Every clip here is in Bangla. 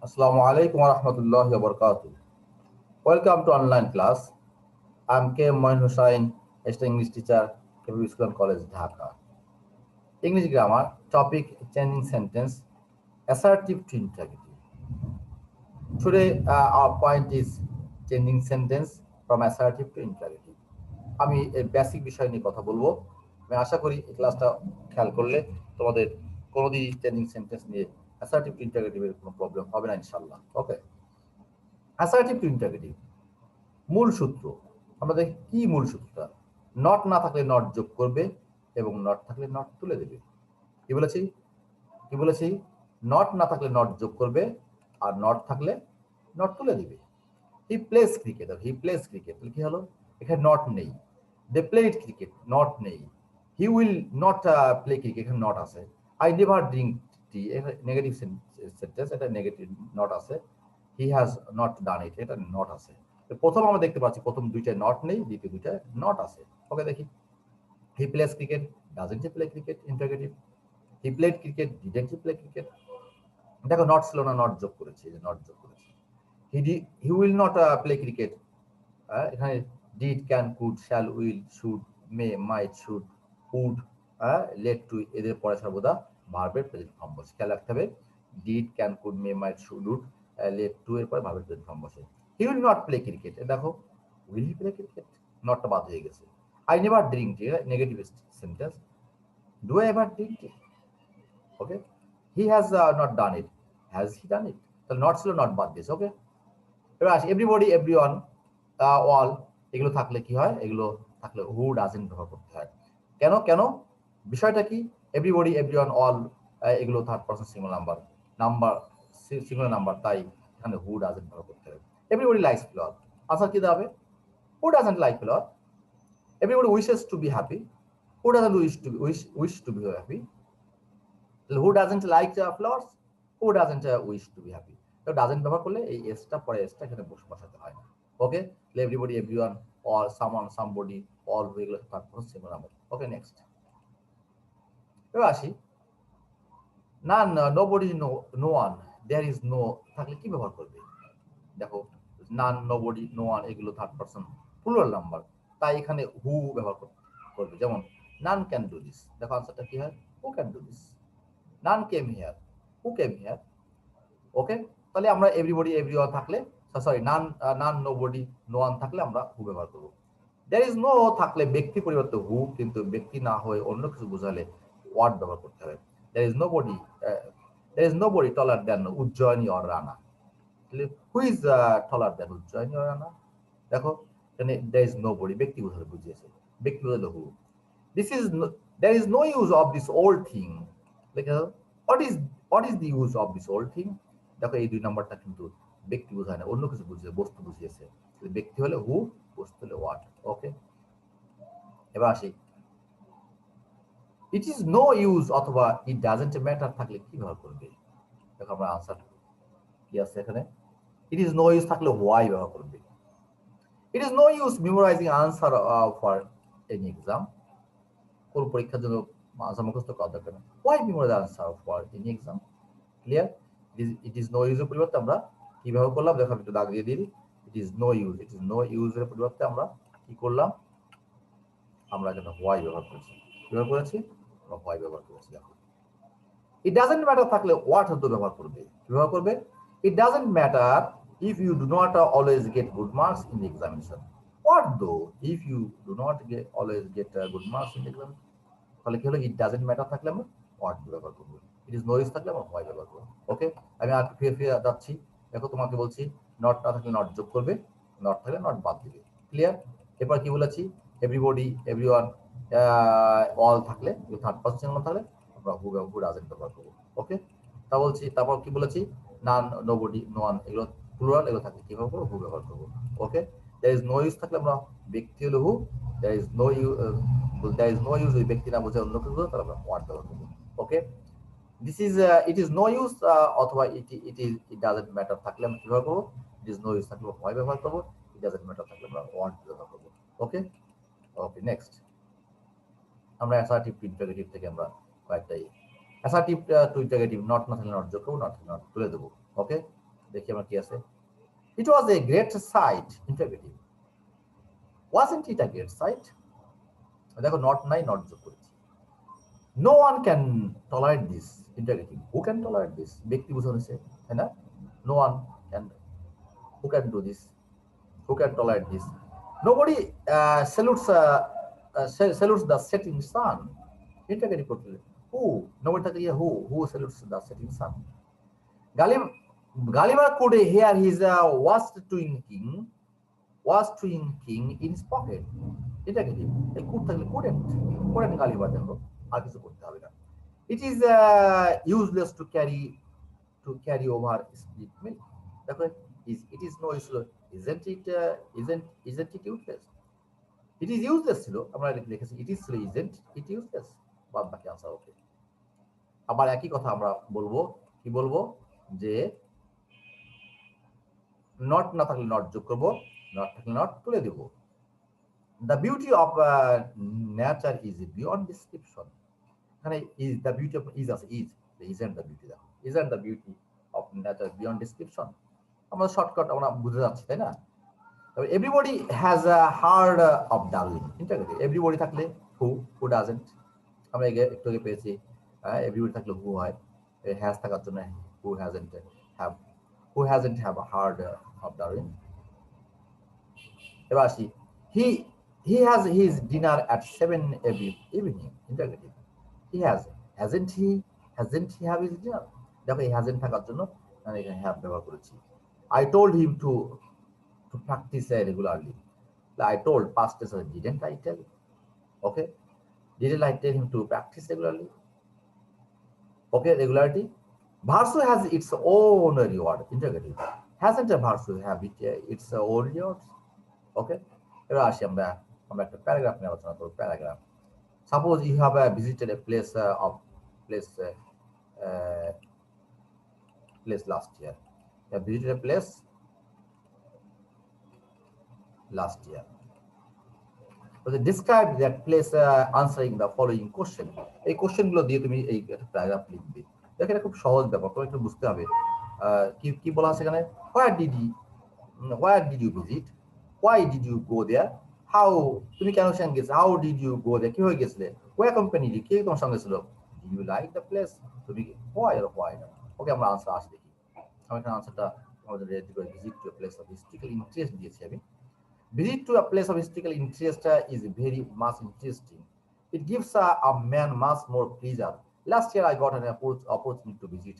Assalamu alaikum wa rahmatullahi wa barakatuh. Welcome to online class. I'm K. Moin Hussain, Extra English teacher, KBB School and College, Dhaka. English grammar, topic changing sentence, assertive to interrogative. Today, our point is changing sentence from assertive to interrogative. আমি এই বেসিক বিষয় নিয়ে কথা বলবো। আমি আশা করি এই ক্লাসটা খেয়াল করলে তোমাদের কোনোদিনই চেঞ্জিং সেন্টেন্স নিয়ে অ্যাসার্টিভ টু ইন্টারোগেটিভের কোনো প্রবলেম হবে না ইনশাল্লাহ। ওকে, অ্যাসার্টিভ টু ইন্টারোগেটিভ মূল সূত্র আমরা দেখি কি মূল সূত্রটা। নট না থাকলে নট যোগ করবে এবং নট থাকলে নট তুলে দেবে। কি বলেছি নট না থাকলে নট যোগ করবে আর নট থাকলে নট তুলে দিবে। হি প্লেস ক্রিকেট, হি প্লেস ক্রিকেট কি হলো, এখানে নট নেই। দে প্লেড ক্রিকেট, নট নেই। হি উইল নট প্লে ক্রিকেট, এখানে নট আছে। I never drink tea, negative sentence, এটা নেগেটিভ নট আছে। হি হ্যাজ নট ডান ইট, এটা নট আছে। প্রথম আমরা দেখতে পাচ্ছি প্রথম দুইটায় নট নেই, দ্বিতীয় দুইটায় নট আছে। ওকে, দেখি he plays cricket, doesn't he play cricket, interrogative. He played cricket, didn't he play cricket. দেখো নট ছিল না, নট যোগ করেছি, নট যোগ করেছি। He will not play cricket, এখানে did, can, could, shall, will, should, may, might, should, would, let to, এদের পরে সর্বদা ভার্বের প্রেজেন্ট ফর্ম বসে। খেয়াল রাখতে হবে, did, can, could, may, might, should, would, let to এর পরে ভার্বের প্রেজেন্ট ফর্ম বসে। He will not play cricket, দেখো উইল হি প্লে ক্রিকেট, নটটা বাদ হয়ে গেছে। I never drink tea, negative sentence. Do I ever drink tea? Okay, he has not done it, has he done it? তাহলে নট ছিল, নট বাদ দিয়েছে। ওকে, এবার আসি এভরিবডি, এভরিওয়ান, অল, এগুলো থাকলে কি হয়, এগুলো থাকলে হু ডাজেন্ট ব্যবহার করতে হয়। কেন কেন বিষয়টা কি? এভরিবডি, এভরিওয়ান, অল, এগুলো third person singular number singular number, তাই এখানে হু ডাজেন্ট ব্যবহার করতে হবে। এভরিবডি লাইকস ফ্লাওয়ার, আনসার কি দাঁড়াবে? Who doesn't like flower? Everybody wishes to be happy, who doesn't wish to be happy? Who doesn't like flowers, who doesn't wish to be happy? তো ডাজেন্ট ব্যবহার করলে এই এসটা পরে এসটা এখানে বসাতে হয় না। Okay, everybody, everyone, all, someone, somebody, all হয়ে গেল তারপর সিঙ্গুলার নাম্বার। Okay, next. এবার আসি none, nobody, no one, there is no থাকলে কি ব্যবহার করবে? দেখো নান, নোবডি, নো ওয়ান এগুলো থার্ড পারসন প্লুরাল নাম্বার, তাই এখানে হু ব্যবহার করবে। যেমন নান ক্যান ডু দিস, দেখো আনসারটা কি হয়, who can do this. None came here, who came here? Okay, তাহলে আমরা এভরিবডি, এভরিওয়ান থাকলে, sorry none, nobody, no one থাকলে আমরা হু ব্যবহার করবো। দেয়ার ইজ নো থাকলে ব্যক্তি পরিবর্তে হু, কিন্তু ব্যক্তি না হয়ে অন্য কিছু বোঝালে ওয়ার্ড ব্যবহার করতে হবে। There is nobody, there is nobody taller than Ujjayini or Rana. Who is taller than Ujjayini or Rana? দেখো এখানে দেয়ার ইজ নোবডি ব্যক্তি বোঝালে বুঝিয়েছে, ব্যক্তি বোঝালে who. This is, there is no use of this old thing, দেখো what is the use of this old thing? দেখো এই দুই নাম্বারটা কিন্তু ব্যক্তি বোঝায় না, অন্য কিছু বুঝিয়ে বস্তু বুঝিয়েছে। ব্যক্তি হলে হু, বস্তু হলে হোয়াট। ওকে, এবার আসি ইট ইজ নো ইউজ অথবা ইট ডাজেন্ট ম্যাটার থাকলে কি ব্যবহার করবে? দেখো আমরা আনসার কি আছে এখানে, ইট ইজ নো ইউজ থাকলে হোয়াই ব্যবহার করবে। It is no use memorising answer for any exam, কোন পরীক্ষার জন্য আনসার মুখস্থ করা দরকার না। Why memorise answer for any exam? Clear? It is no ইউজের পরিবর্তে আমরা কি ব্যবহার করলাম, দেখো আমি একটু দাগ দিয়ে দিই। It is no use, it is no ইউজের পরিবর্তে আমরা কি করলাম, আমরা এখানে হোয়াই ব্যবহার করেছি। ব্যবহার করেছি আমরা হোয়াই ব্যবহার করেছি। দেখো ইট ডাজেন্ট ম্যাটার থাকলে হোয়াট হতো ব্যবহার করবে, কি ব্যবহার করবে? It doesn't matter if you do not always get good marks in the examination. What though if you do not always get good marks in the exam? তাহলে কি হলো, ইট ডাজেন্ট ম্যাটার থাকলে আমরা হোয়াট ব্যবহার করবো, ইট ইজ নো ইউজ থাকলে আমরা হোয়াই ব্যবহার করবো। ওকে, আমি আর ফিরে ফিরে যাচ্ছি। দেখো তোমাকে বলছি নট না থাকলে নট যোগ করবে, নট থাকলে নট বাদ দিবে। ক্লিয়ার? এরপর কি বলেছি, এভরিবডি, এভরিওয়ান, অল থাকলে, থার্ড পারসন থাকলে আমরা হু ডাজেন্ট ব্যবহার করবো। ওকে, তা বলছি, তারপর কি বলেছি, নান, নোবডি, নো ওয়ান এগুলো প্লুরাল, এগুলো থাকলে কি ব্যবহার করবো, হু ব্যবহার করবো। Okay, there is no use থাকলে আমরা ব্যক্তি হলো who, there is no you, there is no use ওই ব্যক্তি না বোঝায় অন্য কিছু, তাহলে আমরা হোয়াট ব্যবহার করবো। Okay, this is, it is no use অথবা ইট ডাজেন্ট ম্যাটার থাকলে আমরা কি ব্যবহার করবো, ইট ইজ নো ইউজ থাকলে হোয়াই ব্যবহার করবো, ইট ডাজেন্ট ম্যাটার থাকলে আমরা হোয়াট ব্যবহার করবো। ওকে, ওকে, নেক্সট। আমরা অ্যাসার্টিভ টু ইন্টারোগেটিভ থেকে আমরা কয়েকটাই অ্যাসার্টিভ টু ইন্টারোগেটিভ, নট না থাকলে নট যোগ করবো, নট থাকলে নট তুলে দেবো। ওকে, দেখি আমরা কি আছে। It was a great sight, interrogative. Wasn't it a great sight? দেখো নট নাই, নট যোগ করেছি। No one can tolerate this, interrogative. Who can tolerate this? ব্যক্তি বোঝানো হয়েছে, তাই না? No one can. Who can do this? Who can tolerate this? Nobody salutes the setting sun. Interrogative করতে হবে। Who? Nobody থাকে who salutes the setting sun? Gulliver could hear his watch twinkling in his pocket. Interrogative. এই could থাকলে couldn't Gulliver দেখো, আর কিছু করতে হবে না। It is useless to carry over split milk. দেখো it is no useless. Isn't it useless? It is useless ছিল, আমরা লিখেছি it is ছিল isn't it useless, বাদ বাকি আনসার ওকে। আবার একই কথা আমরা বলবো, কি বলবো, যে নট না থাকলে নট যোগ করব, নট থাকলে নট তুলে দেব। The beauty of nature is beyond description. এখানে is the beauty of is আছে, isn't the beauty, isn't the beauty of nature beyond description? আমরা শর্টকাট আমরা বুঝে যাচ্ছি, তাই না? Everybody has heard of Darwin. Interrogative. Everybody থাকলে who doesn't? আমরা একটু আগে পেয়েছি everybody থাকলে who হয়, has থাকার জন্য who hasn't have heard of Darwin. এবার আসি, he has his dinner at 7 every evening. Interrogative. Hasn't he have his dinner? দেখো এই hasn't থাকার জন্য আমি এখানে have ব্যবহার করেছি। I told him to practice regularly. I told past tense, didn't I tell? Okay, didn't I tell him to practice regularly? Okay, regularity. Bharsu has its own reward. Interrogative. Hasn't a Bharsu have its own rewards? Okay, এবার আসি আমরা একটা প্যারাগ্রাফ নিয়ে আলোচনা করব। Paragraph. Suppose you have visited a place last year. You have visited a place last year. So describe that place answering the following question. এই কোশ্চেনগুলো দিয়ে তুমি এই প্যারাগ্রাফ লিখবে। দেখো এটা খুব সহজ ব্যাপার, তোমাকে একটু বুঝতে হবে কি বলা আছে এখানে। where did you visit? Why did you go there? How, তুমি কেন সেখানে গেছিলে? How did you go there? কি হয়ে গেছিলে? Who accompanied you? কে তোমার সঙ্গে ছিল? Did you like the place? তুমি why or why not? ওকে, আমরা আনসার আসি দেখি। আমি এখানে আনসারটা আমাদের রেডি করে visit to a place of historical interest দিয়েছি আমি। Visit to a place of historical interest is very much interesting. It gives a man much more pleasure. Last year I got an opportunity to visit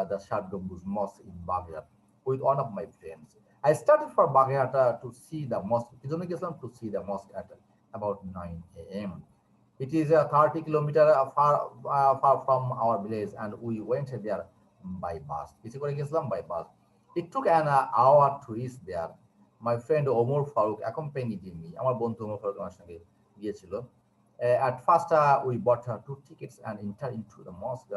the Shad Gambuz Mosque in Baghdad with one of my friends. I started for Baghdad to see the mosque. To see the mosque at about 9 a.m. It is 30 kilometers far from our village, and we went there by bus. By bus. It took an hour to reach there. My friend Omar Farooq accompanied me. আমার বন্ধু ওমর ফারুক আমার সঙ্গে গিয়েছিল। At first we bought 2 tickets and entered into the mosque.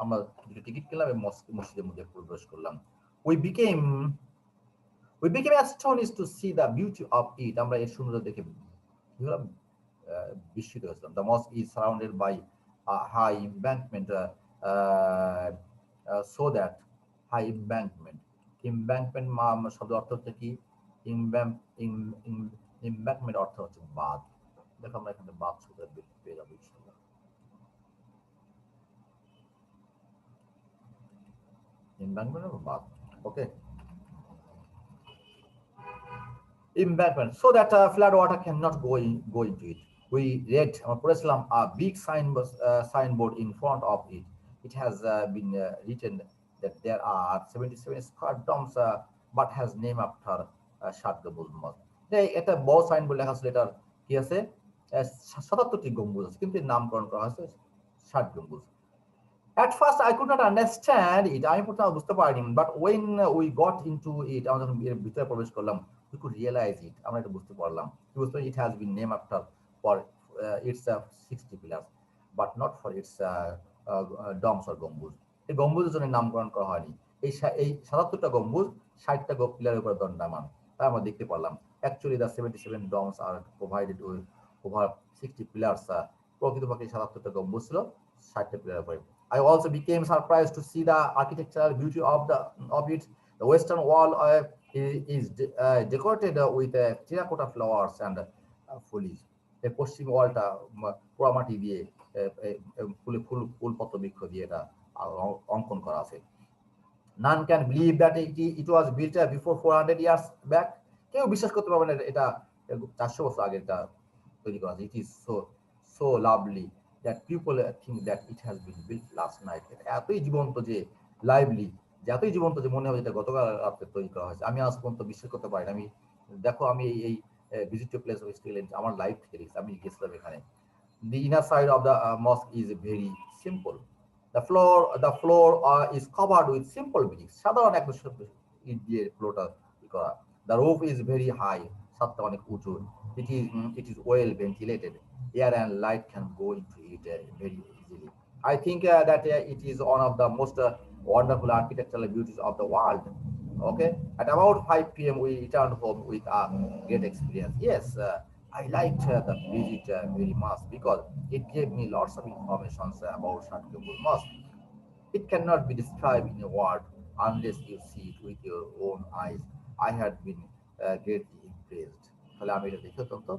আমরা দুটো টিকিট কিনলাম এবং মসজিদের মধ্যে প্রবেশ করলাম। We became astonished to see the beauty of it. আমরা এর সৌন্দর্য দেখে কি হলাম, বিস্মিত হয়েছিলাম। The mosque is surrounded by a high embankment, so that high embankment শব্দ অর্থ হচ্ছে কি? embankment অর্থ হচ্ছে বাঁধ। দেখো আমরা এখানে বাঁধ শব্দ পেয়ে যাবো ইনশাআল্লাহ। embankment or বাঁধ, ওকে। embankment, so that flood water cannot go into it. We read a big signboard in front of it. It has been written that there are 77 square domes, but has name after Shad Gambuz Mosque. এটা বড় সাইনবোর্ড লেখা আছে, এটার কি আছে 77টি গম্বুজ আছে, কিন্তু নামকরণ করা হয়েছে ষাট গম্বুজ। At first I could not understand it, আমি প্রথমে বুঝতে পারিনি, but when we got into it, আমরা যখন এর ভিতরে প্রবেশ করলাম, we could realize it, আমরা এটা বুঝতে পারলাম। It has been named after for its 60 pillars, but not for its domes or গম্বুজ। এই গম্বুজের জন্য নামকরণ করা হয়নি। এই 77টা গম্বুজ 60টা পিলারের উপর দণ্ডায়মান, তা আমরা দেখতে পারলাম। Actually the 77 domes are provided with over 60 pillars. প্রকৃতপক্ষে 77টা গম্বুজ ছিল 60টা পিলারের উপরে। I also became surprised to see the architectural beauty of it. The western wall is decorated with terracotta flowers and foliage. এই পশ্চিম ওয়ালটা পোড়ামাটি দিয়ে ফুল ফুল ফুলপত্র বৃক্ষ দিয়ে এটা অঙ্কন করা আছে। None can believe that it was built before 400 years back. কেউ বিশ্বাস করতে পারবে না এটা 400 বছর আগে এটা তৈরি করা আছে। It is so lovely that people think that it has been built last night. এতই জীবন্ত যে লাইভলি, যে এতই জীবন্ত যে মনে হবে এটা গতকাল রাতে তৈরি করা হয়েছে। আমি আজ পর্যন্ত বিশ্বাস করতে পারি না। আমি দেখো, আমি এই ভিজিট প্লেস অফ হিস্ট্রি আমি লাইভ থেকে দেখছি, আমি গেছিলাম এখানে। The inner side of the mosque is very simple. The floor is covered with simple bricks. সাধারণ একটা ইট দিয়ে ফ্লোরটা করা। The roof is very high. ছাদটা অনেক উঁচু। It is well ventilated. Air and light can go into it very easily. I think that it is one of the most wonderful architectural beauties of the world. Okay, at about 5 p.m. we returned home with a great experience. Yes, I liked the visit very much because it gave me lots of information about Shatgambur Mosque. It cannot be described in a word unless you see it with your own eyes. I had been greatly impressed. তাহলে আমি এটা দেখে অত্যন্ত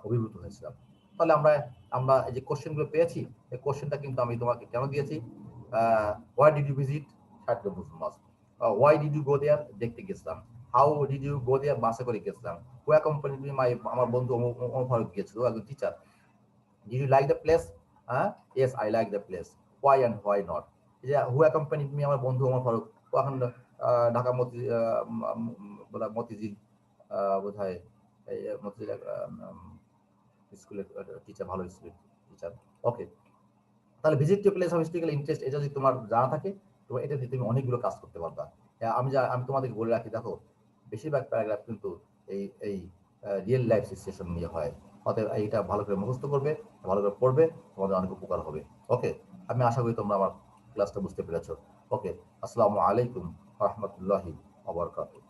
অভিভূত হয়েছিলাম। তাহলে আমরা আমরা এই যে কোশ্চেনগুলো পেয়েছি, এই কোশ্চেনটা কিন্তু আমি তোমাকে কেন দিয়েছি? Why did you visit Shatgambur Mosque? Why did you go there? দেখতে গেছিলাম। How did you go there? বাসে করে গেছিলাম। Who accompanied me? আমার বন্ধু ওমর ফারুক গিয়েছিল, একজন teacher. Did you like the place? Yes, I like the place. Why and why not? Who accompanied me? আমার বন্ধু ওমর ফারুক। ও এখন ঢাকা মতিঝিল বোধহয় মতিঝিল স্কুলের টিচার, ভালো স্কুলের টিচার। ওকে, তাহলে visit to place of historical interest এটা যদি তোমার জানা থাকে, তো এটা দিয়ে তুমি অনেকগুলো কাজ করতে পারবা। আমি তোমাদেরকে বলে রাখি, দেখো বেশিরভাগ প্যারাগ্রাফ কিন্তু এই রিয়েল লাইফ সিচুয়েশন নিয়ে হয়। অতএব এইটা ভালো করে মুখস্থ করবে, ভালো করে পড়বে, তোমাদের অনেক উপকার হবে। ওকে, আমি আশা করি তোমরা আমার ক্লাসটা বুঝতে পেরেছো। ওকে, আসসালামু আলাইকুম ওয়া রাহমাতুল্লাহি ওয়া বারাকাতুহু।